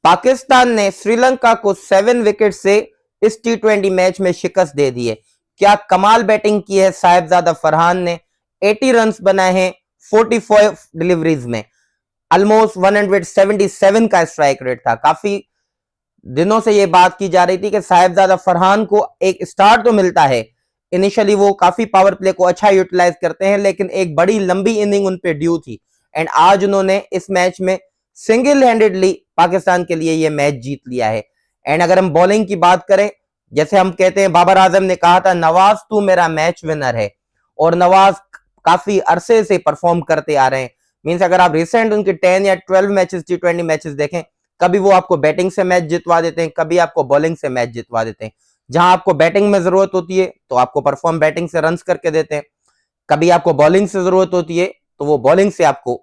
पाकिस्तान ने श्रीलंका को 7 विकेट से इस टी20 मैच में शिकस्त दे दी है। क्या कमाल बैटिंग की है साहिबजादा फरहान ने। 80 रन बनाए हैं 44 डिलीवरीज में। ऑलमोस्ट 177 का स्ट्राइक रेट था। काफी दिनों से यह बात की जा रही थी कि साहिबजादा फरहान को एक स्टार्ट तो मिलता है, इनिशियली वो काफी पावर प्ले को अच्छा यूटिलाइज करते हैं, लेकिन एक बड़ी लंबी इनिंग उन पे ड्यू थी एंड आज उन्होंने इस मैच में सिंगल हैंडेडली पाकिस्तान के लिए यह मैच जीत लिया है। एंड अगर हम बॉलिंग की बात करें, जैसे हम कहते हैं बाबर आजम ने कहा था नवाज तू मेरा मैच विनर है, और नवाज काफी अरसे से परफॉर्म करते आ रहे हैं। मींस अगर आप रिसेंट उनके 10 या 12 मैचेस टी20 मैचेस देखें, कभी वो आपको बैटिंग से मैच जितवा देते हैं, कभी आपको बॉलिंग से मैच जितवा देते हैं। जहां आपको बैटिंग में जरूरत होती है तो आपको परफॉर्म बैटिंग से रन्स करके देते हैं, कभी आपको बॉलिंग से जरूरत होती है तो वो बॉलिंग से आपको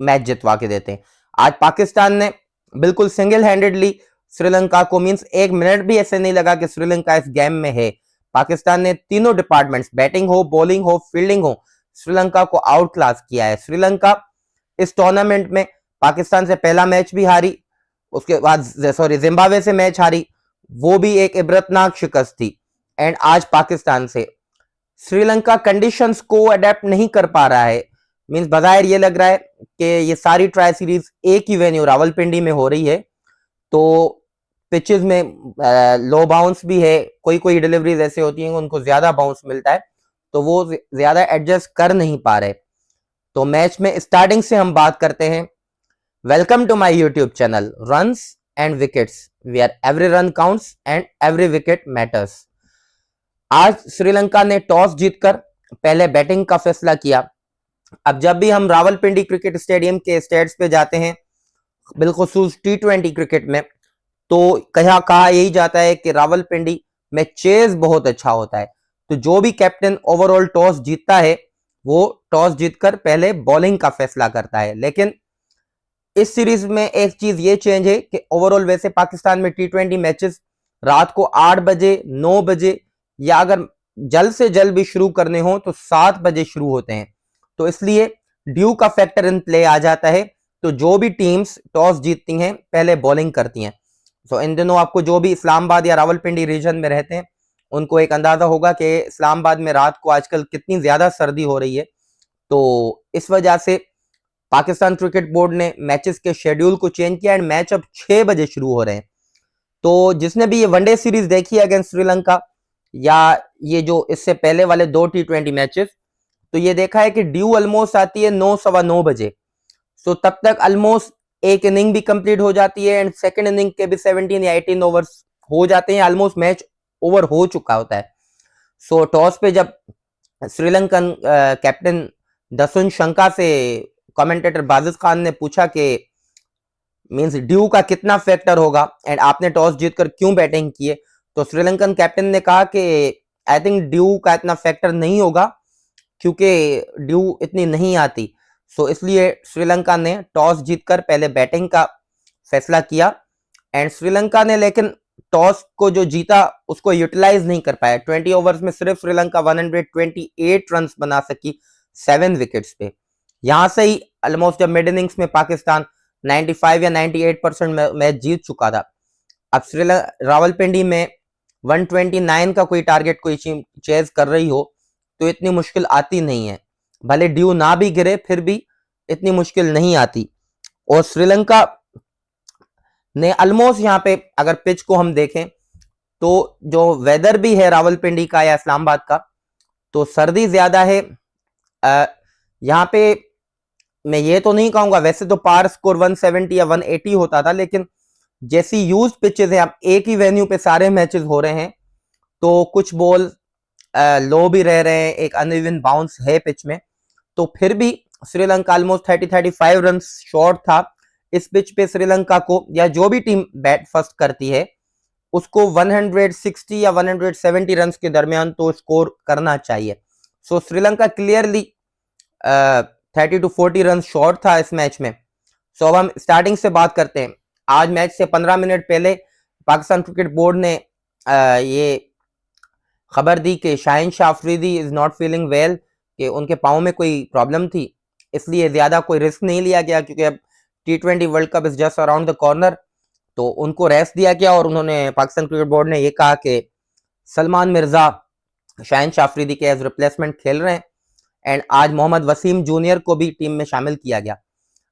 मैच जितवा के देते हैं। आज पाकिस्तान ने बिल्कुल सिंगल हैंडेडली श्रीलंका को, मींस एक मिनट भी ऐसे नहीं लगा कि श्रीलंका इस गेम में है। पाकिस्तान ने तीनों डिपार्टमेंट्स, बैटिंग हो, बॉलिंग हो, फील्डिंग हो, श्रीलंका को आउट क्लास किया है। श्रीलंका इस टूर्नामेंट में पाकिस्तान से पहला मैच भी हारी, उसके बाद जिम्बाब्वे से मैच हारी, वो भी एक इबरतनाक शिकस्त थी। एंड आज पाकिस्तान से श्रीलंका कंडीशंस को अडेप्ट नहीं कर पा रहा है। मींस बजाय ये लग रहा है कि ये सारी ट्राई सीरीज एक ही वेन्यू रावलपिंडी में हो रही है, तो पिचेस में लो बाउंस भी है, कोई कोई डिलीवरीज ऐसे होती हैं उनको ज्यादा बाउंस मिलता है, तो वो ज्यादा एडजस्ट कर नहीं पा रहे। तो मैच में स्टार्टिंग से हम बात करते हैं। Welcome to my YouTube channel runs and wickets, where every run counts and every wicket matters. आज श्रीलंका ने टॉस जीतकर पहले बैटिंग का फैसला किया। अब जब भी हम रावलपिंडी क्रिकेट स्टेडियम के स्टेट्स पे जाते हैं, बिलखुसूस टी20 क्रिकेट में, तो कहा यही जाता है कि रावलपिंडी में चेज बहुत अच्छा होता है। तो जो भी कैप्टन ओवरऑल टॉस जीतता है वो टॉस जीतकर पहले बॉलिंग का फैसला करता है। लेकिन इस सीरीज में एक चीज ये चेंज है कि ओवरऑल वैसे पाकिस्तान में टी20 मैचेस रात को 8 बजे, 9 बजे या अगर जल्द से जल्द भी शुरू करने हो तो 7 बजे शुरू होते हैं, तो इसलिए ड्यू का फैक्टर इन प्ले आ जाता है। तो जो भी टीम्स टॉस जीतती हैं पहले बॉलिंग करती हैं। तो इन दिनों आपको जो भी इस्लामाबाद या रावलपिंडी रीजन में रहते हैं उनको एक अंदाजा होगा कि इस्लामाबाद में रात को आजकल कितनी ज्यादा सर्दी हो रही है। तो इस वजह से पाकिस्तान क्रिकेट बोर्ड ने मैचेस के शेड्यूल को चेंज किया एंड मैच अब 6 बजे शुरू हो रहे हैं। तो जिसने भी ये वनडे सीरीज देखी है अगेंस्ट श्रीलंका या ये जो इससे पहले वाले 2 टी20 मैचेस, तो ये देखा है कि ड्यू ऑलमोस्ट आती है 9, सवा 9 बजे। सो तब तक ऑलमोस्ट एक इनिंग भी कंप्लीट हो जाती है एंड सेकंड इनिंग के भी 17 या 18 ओवर्स हो जाते हैं, ऑलमोस्ट मैच ओवर हो चुका होता है। सो टॉस पे जब श्रीलंकन कैप्टन दसुन शंका से कमेंटेटर बाजिद खान ने पूछा कि मींस ड्यू का कितना फैक्टर होगा एंड आपने टॉस जीतकर क्यों बैटिंग की है, तो श्रीलंकन कैप्टन ने कहा कि आई थिंक ड्यू का इतना फैक्टर नहीं होगा क्योंकि ड्यू इतनी नहीं आती। सो इसलिए श्रीलंका ने टॉस जीतकर पहले बैटिंग का फैसला किया एंड श्रीलंका ने लेकिन टॉस को जो जीता उसको यूटिलाइज नहीं कर पाया। 20 ओवर्स में सिर्फ श्रीलंका 128 रन बना सकी 7 विकेट्स पे। यहां से ही ऑलमोस्ट जब मिड इनिंग्स में पाकिस्तान 95 या 98% मैच जीत चुका था। अब श्रीलंका रावलपिंडी में 129 का कोई टारगेट कोई चेज कर रही हो तो इतनी मुश्किल आती नहीं है, भले ड्यू ना भी गिरे फिर भी इतनी मुश्किल नहीं आती। और श्रीलंका ने ऑलमोस्ट यहाँ पे अगर पिच को हम देखें तो जो वेदर भी है रावलपिंडी का या इस्लामाबाद का, तो सर्दी ज्यादा है। यहाँ पे मैं ये तो नहीं कहूंगा, वैसे तो पार स्कोर 170 या 180 होता था, लेकिन जैसी यूज पिचेस है, अब एक ही वेन्यू पे सारे मैचेस हो रहे हैं तो कुछ बॉल लो भी रह रहे हैं, एक अनइवन बाउंस है पिच में, तो फिर भी श्रीलंका ऑलमोस्ट 30-35 रन शॉर्ट था। इस पिच पे श्रीलंका को या जो भी टीम बैट फर्स्ट करती है उसको 160 या 170 रन के दरमियान तो स्कोर करना चाहिए। So Sri Lanka clearly 30 to 40 run short था इस मैच में। सो अब हम स्टार्टिंग से बात करते हैं। आज मैच से 15 मिनट पहले पाकिस्तान क्रिकेट बोर्ड ने ये खबर दी कि Shaheen Shah Afridi is not feeling well, कि उनके पाँव में कोई प्रॉब्लम थी, इसलिए ज्यादा कोई रिस्क नहीं लिया गया क्योंकि अब T20 world cup is just around the corner, तो उनको रेस्ट दिया गया और उन्होंने पाकिस्तान क्रिकेट बोर्ड ने ये कहा कि सलमान मिर्जा शाहिन शाह अफरीदी के एज रिप्लेसमेंट खेल रहे हैं। एंड आज मोहम्मद वसीम जूनियर को भी टीम में शामिल किया गया।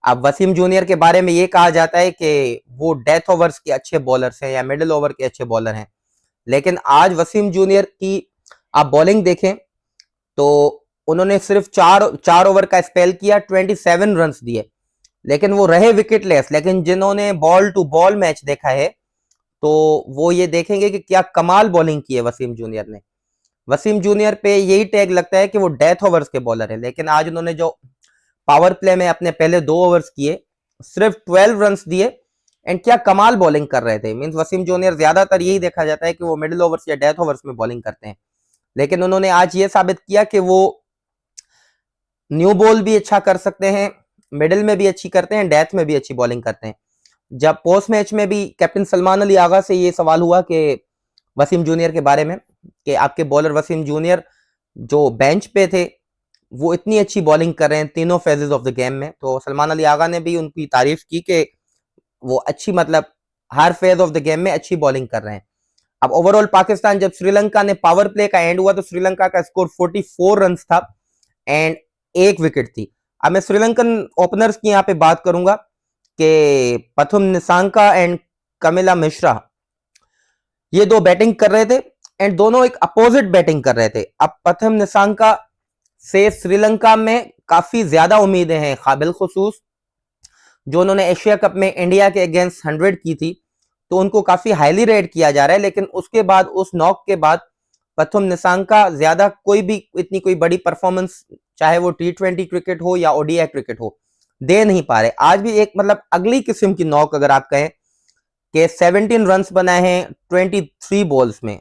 अब वसीम जूनियर के बारे में ये कहा जाता है कि वो डेथ ओवर्स के अच्छे बॉलर्स हैं या मिडिल ओवर के अच्छे बॉलर हैं, लेकिन आज वसीम जूनियर की आप बॉलिंग देखें तो उन्होंने सिर्फ चार ओवर का स्पेल किया, 27 रन दिए, लेकिन वो रहे विकेटलेस। लेकिन जिन्होंने बॉल टू बॉल मैच देखा है तो वो ये देखेंगे कि क्या कमाल बॉलिंग की है वसीम जूनियर ने। वसीम जूनियर पे यही टैग लगता है कि वो डेथ ओवर्स के बॉलर है, लेकिन आज उन्होंने जो पावर प्ले में अपने पहले 2 ओवर्स किए, सिर्फ 12 रन दिए एंड क्या कमाल बॉलिंग कर रहे थे। मींस वसीम जूनियर ज्यादातर यही देखा जाता है कि वो मिडिल ओवर्स या डेथ ओवर्स में बॉलिंग करते हैं, लेकिन उन्होंने आज ये साबित किया कि वो न्यू बॉल भी अच्छा कर सकते हैं, मिडिल में भी अच्छी करते हैं, डेथ में भी अच्छी बॉलिंग करते हैं। जब पोस्ट मैच में भी कैप्टन सलमान अली आगा से ये सवाल हुआ कि वसीम जूनियर के बारे में कि आपके बॉलर वसीम जूनियर जो बेंच पे थे वो इतनी अच्छी बॉलिंग कर रहे हैं तीनों फेजेस ऑफ द गेम में, तो सलमान अली आगा ने भी उनकी तारीफ की कि वो अच्छी मतलब हर फेज ऑफ द गेम में अच्छी बॉलिंग कर रहे हैं। अब ओवरऑल पाकिस्तान जब श्रीलंका ने पावर प्ले का एंड हुआ तो श्रीलंका का स्कोर 44 रन था एंड 1 विकेट थी। अब मैं श्रीलंकन ओपनर्स की यहाँ पे बात करूंगा कि पथुम निसांका एंड कमिला मिश्रा, ये 2 बैटिंग कर रहे थे एंड दोनों एक अपोजिट बैटिंग कर रहे थे। अब पथुम निसांका से श्रीलंका में काफी ज्यादा उम्मीदें हैं, काबिल खुसूस जो उन्होंने एशिया कप में इंडिया के अगेंस्ट 100 की थी, तो उनको काफी हाईली रेट किया जा रहा है। लेकिन उसके बाद उस नॉक के बाद पथुम निसांका ज्यादा कोई भी इतनी कोई बड़ी परफॉर्मेंस, चाहे वो T20 क्रिकेट हो या ओडीआई क्रिकेट हो, दे नहीं पा रहे। आज भी एक मतलब अगली किस्म की नॉक अगर आप कहें कि 17 रन बनाए हैं 23 बॉल्स में,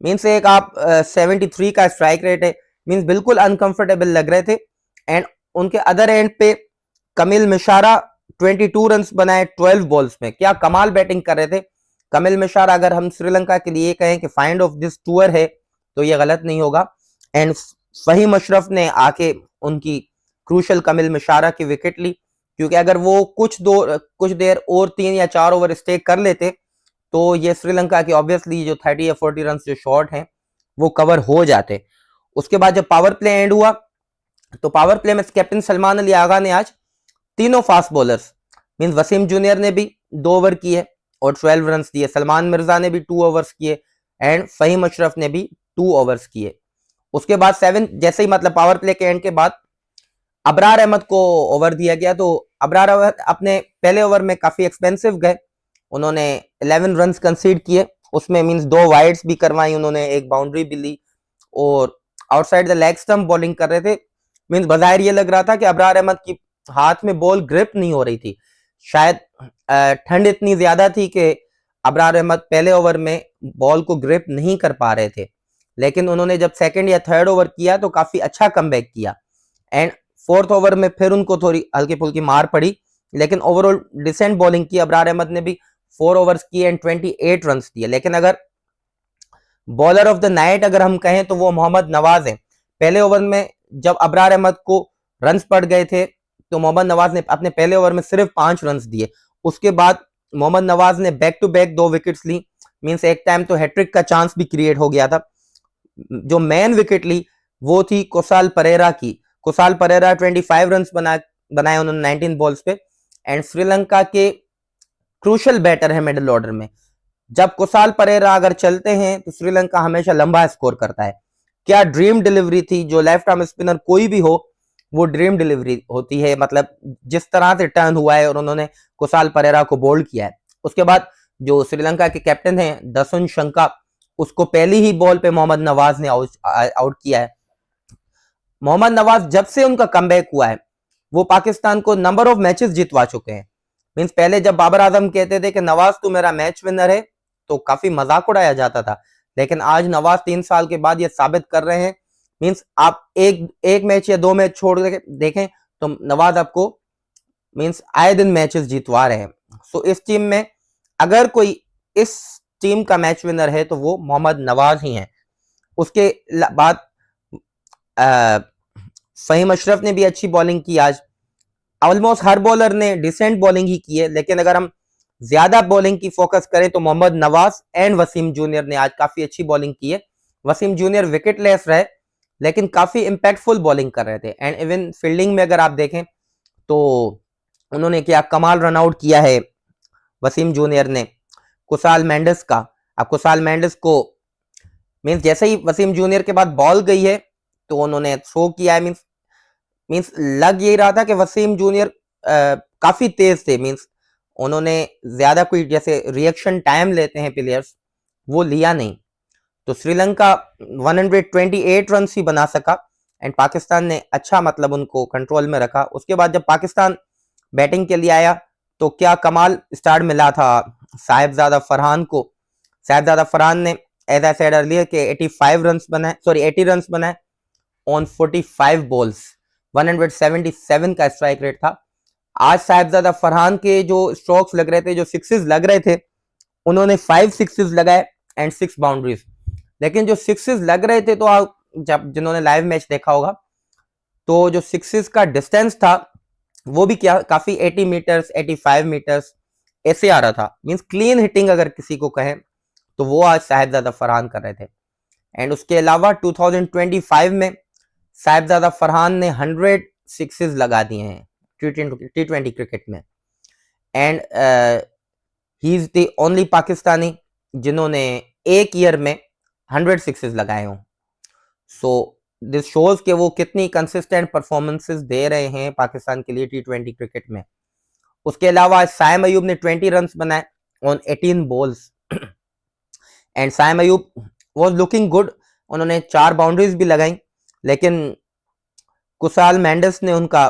मीन्स एक आप 73 का स्ट्राइक रेट है, मीन्स बिल्कुल अनकंफर्टेबल लग रहे थे। एंड उनके अदर एंड पे कमिल मिशारा 22 रन बनाए 12 बॉल्स में, क्या कमाल बैटिंग कर रहे थे कमिल मिशारा। अगर हम श्रीलंका के लिए कहें कि फाइंड ऑफ दिस टूर है तो ये गलत नहीं होगा। एंड फहीम अशरफ ने आके उनकी क्रूशल कमिल मिशारा की विकेट ली, क्योंकि अगर वो कुछ देर और 3 या 4 ओवर स्टे कर लेते तो ये श्रीलंका की ऑब्वियसली जो 30 या 40 रन जो शॉर्ट हैं वो कवर हो जाते। उसके बाद जब पावर प्ले एंड हुआ तो पावर प्ले में कैप्टन सलमान अली आगा ने आज तीनों fast bowlers means Wasim junior ने भी 2 ओवर किए और 12 रन दिए, सलमान मिर्जा ने भी 2 ओवर्स किए एंड फहीम अशरफ ने भी 2 ओवर्स किए। उसके बाद 7 जैसे ही मतलब पावर प्ले के एंड के बाद अबरार अहमद को ओवर दिया गया, तो अबरार अहमद अपने पहले ओवर में काफी एक्सपेंसिव गए, उन्होंने 11 रन कंसीड किए, उसमें मींस 2 वाइड्स भी करवाई उन्होंने, एक बाउंड्री भी ली और outside the leg stump bowling कर रहे थे। मींस बाहर ये लग रहा था कि अबरार अहमद की हाथ में बॉल ग्रिप नहीं हो रही थी, शायद ठंड इतनी ज्यादा थी कि अबरार अहमद पहले ओवर में बॉल को ग्रिप नहीं कर पा रहे थे। लेकिन उन्होंने जब सेकंड या थर्ड ओवर किया तो काफी अच्छा कमबैक किया एंड 4th ओवर में फिर उनको थोड़ी हल्की फुल्की मार पड़ी, लेकिन ओवरऑल डिसेंट बॉलिंग की। अबरार अहमद ने भी 4 ओवर्स किए एंड 28 रन दिए। लेकिन अगर बॉलर ऑफ द नाइट अगर हम कहें तो वो मोहम्मद नवाज है। पहले ओवर में जब अबरार अहमद को रन पड़ गए थे तो मोहम्मद नवाज ने अपने पहले ओवर में सिर्फ 5 रन दिए। उसके बाद मोहम्मद नवाज ने बैक टू बैक 2 विकेट्स ली, मींस एक टाइम तो हैट्रिक का चांस भी क्रिएट हो गया था। जो मेन विकेट ली वो थी कुसाल परेरा की। कुसाल परेरा 25 रन बनाए उन्होंने 19 बॉल्स पे एंड श्रीलंका के क्रूशल बैटर है मिडिल ऑर्डर में। जब कुसाल परेरा अगर चलते हैं तो श्रीलंका हमेशा लंबा स्कोर करता है। क्या ड्रीम डिलीवरी थी, जो लेफ्ट आर्म स्पिनर कोई भी हो वो ड्रीम डिलीवरी होती है, मतलब जिस तरह से टर्न हुआ है और उन्होंने कुसाल परेरा को बोल्ड किया है। उसके बाद जो श्रीलंका के कैप्टन हैं दसुन शंका, उसको पहली ही बॉल पे मोहम्मद नवाज ने आउट किया है। मोहम्मद नवाज जब से उनका कमबैक हुआ है वो पाकिस्तान को नंबर ऑफ मैचेस जितवा चुके हैं। मींस पहले जब बाबर आजम कहते थे कि नवाज तू मेरा मैच विनर है तो काफी मजाक उड़ाया जाता था, लेकिन आज नवाज 3 साल के बाद ये साबित कर रहे हैं। मींस आप एक मैच या 2 मैच छोड़ के देखें तो नवाज आपको मींस आए दिन मैचेस जीतवा रहे हैं। सो इस टीम में अगर कोई इस टीम का मैच विनर है तो वो मोहम्मद नवाज ही है। उसके बाद फहीम अशरफ ने भी अच्छी बॉलिंग की आज, ऑलमोस्ट हर बॉलर ने डिसेंट बॉलिंग ही की है, लेकिन अगर हम ज्यादा बॉलिंग की फोकस करें तो मोहम्मद नवाज एंड वसीम जूनियर ने आज काफी अच्छी बॉलिंग की है। वसीम जूनियर विकेटलेस रहे लेकिन काफी इंपैक्टफुल बॉलिंग कर रहे थे। एंड इवन फील्डिंग में अगर आप देखें तो उन्होंने क्या कमाल रन आउट किया है वसीम जूनियर ने कुसाल मेंडिस का। अब कुसाल मेंडिस को मींस जैसे ही वसीम जूनियर के बाद बॉल गई है तो उन्होंने थ्रो किया है। मींस मींस लग यही रहा था कि वसीम जूनियर काफी तेज थे। मींस उन्होंने ज्यादा कोई जैसे रिएक्शन टाइम लेते हैं प्लेयर्स, वो लिया नहीं। तो श्रीलंका 128 रन ही बना सका एंड पाकिस्तान ने अच्छा मतलब उनको कंट्रोल में रखा। उसके बाद जब पाकिस्तान बैटिंग के लिए आया तो क्या कमाल स्टार्ट मिला था साहिबजादा फरहान को। साहिबजादा फरहान ने एज आई सेड अर्लियर के 85 रन बनाए, सॉरी 80 रन बनाए ऑन 45 बॉल्स, 177 का स्ट्राइक रेट था। आज साहिबजादा फरहान के जो स्ट्रोक्स लग रहे थे, जो सिक्सेस लग रहे थे, उन्होंने 5 सिक्सेस लगाए एंड 6 बाउंड्रीज। लेकिन जो सिक्सेस लग रहे थे तो आप जब जिन्होंने लाइव मैच देखा होगा तो जो सिक्सेस का डिस्टेंस था वो भी क्या काफी 80 मीटर्स 85 मीटर्स ऐसे आ रहा था। मींस क्लीन हिटिंग अगर किसी को कहें तो वो आज साहिबजादा फरहान कर रहे थे। एंड उसके अलावा 2025 में साहिबजादा फरहान ने 100 सिक्सेस लगा दिए हैं T20 क्रिकेट में। And he is the only Pakistani जिन्होंने एक ईयर में 100 सिक्सेस लगाए हों। सो दिस शोज कि वो कितनी कंसिस्टेंट परफॉर्मेंसेस दे रहे हैं पाकिस्तान के लिए T20 क्रिकेट में। उसके अलावा साइम अयूब ने 20 रन बनाए on 18 balls and Saim Ayub was looking good. उन्होंने 4 बाउंड्रीज भी लगाई, लेकिन कुसाल मेंडिस ने उनका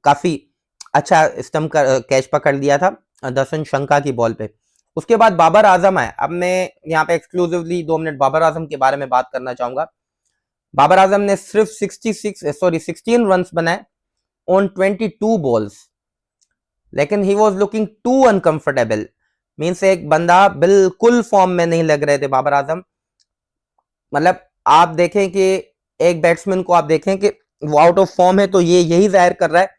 काफी अच्छा स्टंप का कैच पकड़ लिया था दर्शन शंका की बॉल पे। उसके बाद बाबर आजम आए। अब मैं यहाँ पे एक्सक्लूसिवली 2 मिनट बाबर आजम के बारे में बात करना चाहूंगा। बाबर आजम ने सिर्फ 16 रन बनाए ऑन 22 बॉल्स, लेकिन he was looking too uncomfortable. मींस एक बंदा बिल्कुल फॉर्म में नहीं लग रहे थे बाबर आजम। मतलब आप देखें कि एक बैट्समैन को आप देखें कि वो आउट ऑफ फॉर्म है तो ये यही जाहिर कर रहा है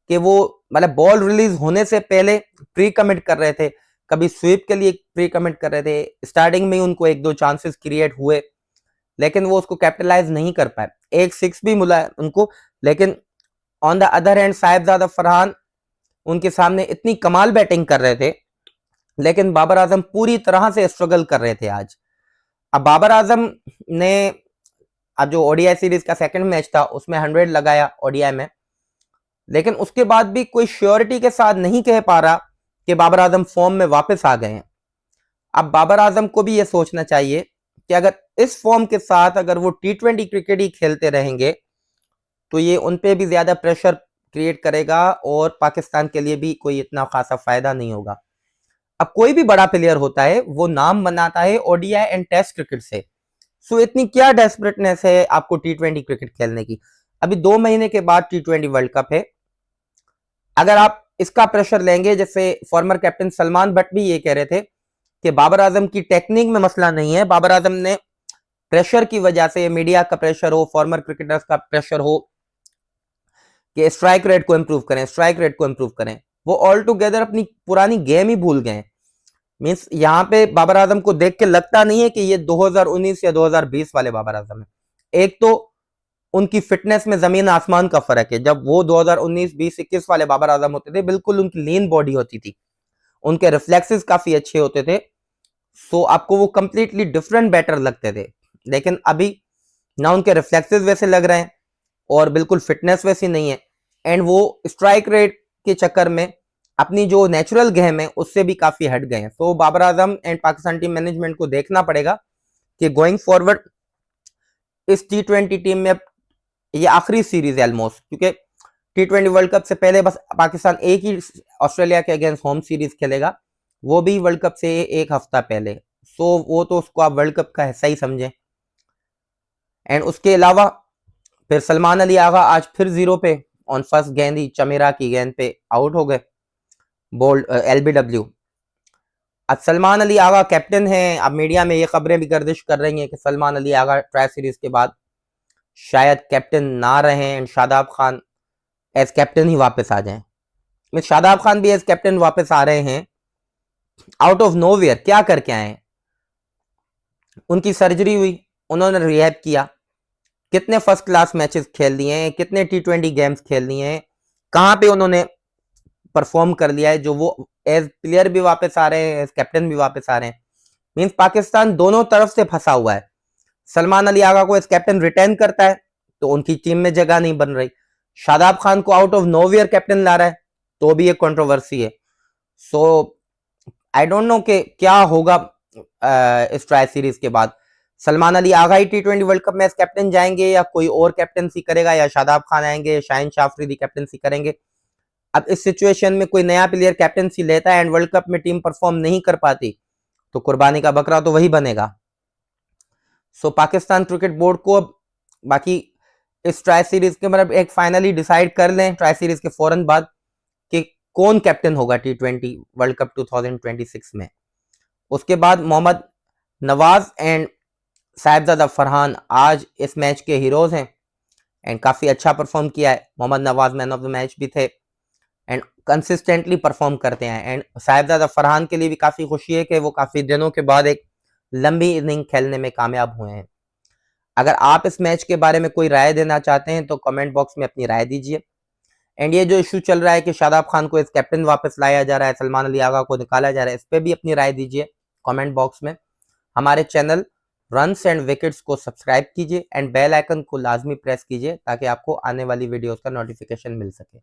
कि वो मतलब बॉल रिलीज होने से पहले प्री कमिट कर रहे थे, कभी स्वीप के लिए प्री कमिट कर रहे थे। स्टार्टिंग में ही उनको 1-2 चांसेस क्रिएट हुए लेकिन वो उसको कैपिटलाइज नहीं कर पाए। एक 6 भी मिला उनको, लेकिन on the other hand Sahibzada Farhan उनके सामने इतनी कमाल बैटिंग कर रहे थे, लेकिन बाबर आजम पूरी तरह से स्ट्रगल कर रहे थे आज। अब बाबर आजम ने अब जो ओडीआई सीरीज का सेकंड मैच था उसमें 100 लगाया ओडीआई में, लेकिन उसके बाद भी कोई श्योरिटी के साथ नहीं कह पा रहा कि बाबर आजम फॉर्म में वापस आ गए हैं। अब बाबर आजम को भी यह सोचना चाहिए कि अगर इस फॉर्म के साथ अगर वो T20 क्रिकेट ही खेलते रहेंगे तो ये उन पे भी ज्यादा प्रेशर क्रिएट करेगा और पाकिस्तान के लिए भी कोई इतना खासा फायदा नहीं होगा। अब कोई भी बड़ा प्लेयर होता है वो नाम बनाता है ओडीआई एंड टेस्ट क्रिकेट से। सो इतनी क्या डेस्परेटनेस है आपको T20 क्रिकेट खेलने की। अभी 2 महीने के बाद T20 वर्ल्ड कप है। अगर आप इसका प्रेशर लेंगे, जैसे फॉर्मर कैप्टन सलमान बट भी ये कह रहे थे कि बाबर आजम की टेक्निक में मसला नहीं है, बाबर आजम ने प्रेशर की वजह से, मीडिया का प्रेशर हो, फॉर्मर क्रिकेटर्स का प्रेशर हो कि स्ट्राइक रेट को इंप्रूव करें, स्ट्राइक रेट को इंप्रूव करें, वो ऑल टुगेदर अपनी पुरानी गेम ही भूल गए। मींस यहाँ पे बाबर आजम को देख के लगता नहीं है कि ये 2019 या 2020 वाले बाबर आजम है। एक तो उनकी फिटनेस में जमीन आसमान का फर्क है। जब वो 2019, 20, 21 वाले बाबर आजम होते थे बिल्कुल उनकी लीन बॉडी होती थी, उनके रिफ्लेक्सेस काफी अच्छे होते थे, सो आपको वो कंप्लीटली डिफरेंट बैटर लगते थे। लेकिन अभी ना उनके रिफ्लेक्सेस वैसे लग रहे हैं और बिल्कुल फिटनेस वैसी नहीं है, एंड वो स्ट्राइक रेट के चक्कर में अपनी जो नेचुरल गेम है उससे भी काफी हट गए हैं। तो Babar Azam and Pakistan team management को देखना पड़ेगा कि गोइंग फॉरवर्ड इस T20 टीम में ये आखिरी सीरीज है ऑलमोस्ट, क्योंकि T20 वर्ल्ड कप से पहले बस पाकिस्तान एक ही ऑस्ट्रेलिया के अगेंस्ट होम सीरीज खेलेगा, वो भी वर्ल्ड कप से एक हफ्ता पहले। सो वो तो उसको आप वर्ल्ड कप का हिस्सा ही समझें। एंड उसके अलावा फिर सलमान अली आगा आज फिर 0 पे ऑन फर्स्ट गेंद ही चमेरा की गेंद पे आउट हो गए, बोल्ड LBW। अब सलमान अली आगा कैप्टन हैं। अब मीडिया में ये खबरें भी गर्दिश कर रही हैं कि सलमान अली आगा ट्राई सीरीज के बाद शायद कैप्टन ना रहें and Shadab Khan as captain ही वापस आ जाएं। में शादाब खान भी एज कैप्टन वापस आ रहे हैं आउट ऑफ नोवेयर। क्या करके आए हैं? उनकी सर्जरी हुई, उन्होंने रिहैब किया, कितने फर्स्ट क्लास मैचेस खेल लिए हैं, कितने T20 गेम्स खेल लिए हैं, कहां पे उन्होंने परफॉर्म कर लिया है, जो वो एज प्लेयर भी वापस आ रहे हैं, एज कैप्टन भी वापस आ रहे हैं। मींस पाकिस्तान दोनों तरफ से फंसा हुआ है। सलमान अली आगा को एज कैप्टन रिटेन करता है तो उनकी टीम में जगह नहीं बन रही, शादाब खान को आउट ऑफ नोवेयर कैप्टन ला रहा है तो भी एक कंट्रोवर्सी है। सो आई डोंट नो कि क्या होगा इस ट्राई सीरीज के बाद। सलमान अली आगा ही T20 वर्ल्ड कप में एज कैप्टन जाएंगे या कोई और कैप्टनसी करेगा, या शादाब खान आएंगे, शाहीन शाह अफरीदी कैप्टनसी करेंगे। अब इस सिचुएशन में कोई नया प्लेयर कैप्टनसी लेता है एंड वर्ल्ड कप में टीम परफॉर्म नहीं कर पाती तो कुर्बानी का बकरा तो वही बनेगा। सो पाकिस्तान क्रिकेट बोर्ड को अब बाकी इस ट्राई सीरीज के मतलब एक फाइनली डिसाइड कर लें ट्राई सीरीज के फौरन बाद कि कौन कैप्टन होगा T20 वर्ल्ड कप 2026 में। उसके बाद मोहम्मद नवाज एंड साहिबजादा फरहान आज इस मैच के हीरोज हैं एंड काफी अच्छा परफॉर्म किया है। Mohammad Nawaz man of the match भी थे एंड कंसिस्टेंटली परफॉर्म करते हैं। एंड साहिबजादा फरहान के लिए भी काफी खुशी है कि वो काफी दिनों के बाद एक लंबी इनिंग खेलने में कामयाब हुए हैं। अगर आप इस मैच के बारे में कोई राय देना चाहते हैं तो कमेंट बॉक्स में अपनी राय दीजिए। एंड ये जो इशू चल रहा है कि शादाब खान को इस कैप्टन वापस लाया जा रहा है, सलमान अली आगा को निकाला जा रहा है, इस पर भी अपनी राय दीजिए कमेंट बॉक्स में। हमारे चैनल रन्स एंड विकेट्स को सब्सक्राइब कीजिए एंड बेल आइकन को लाजमी प्रेस कीजिए ताकि आपको आने वाली वीडियोस का नोटिफिकेशन मिल सके।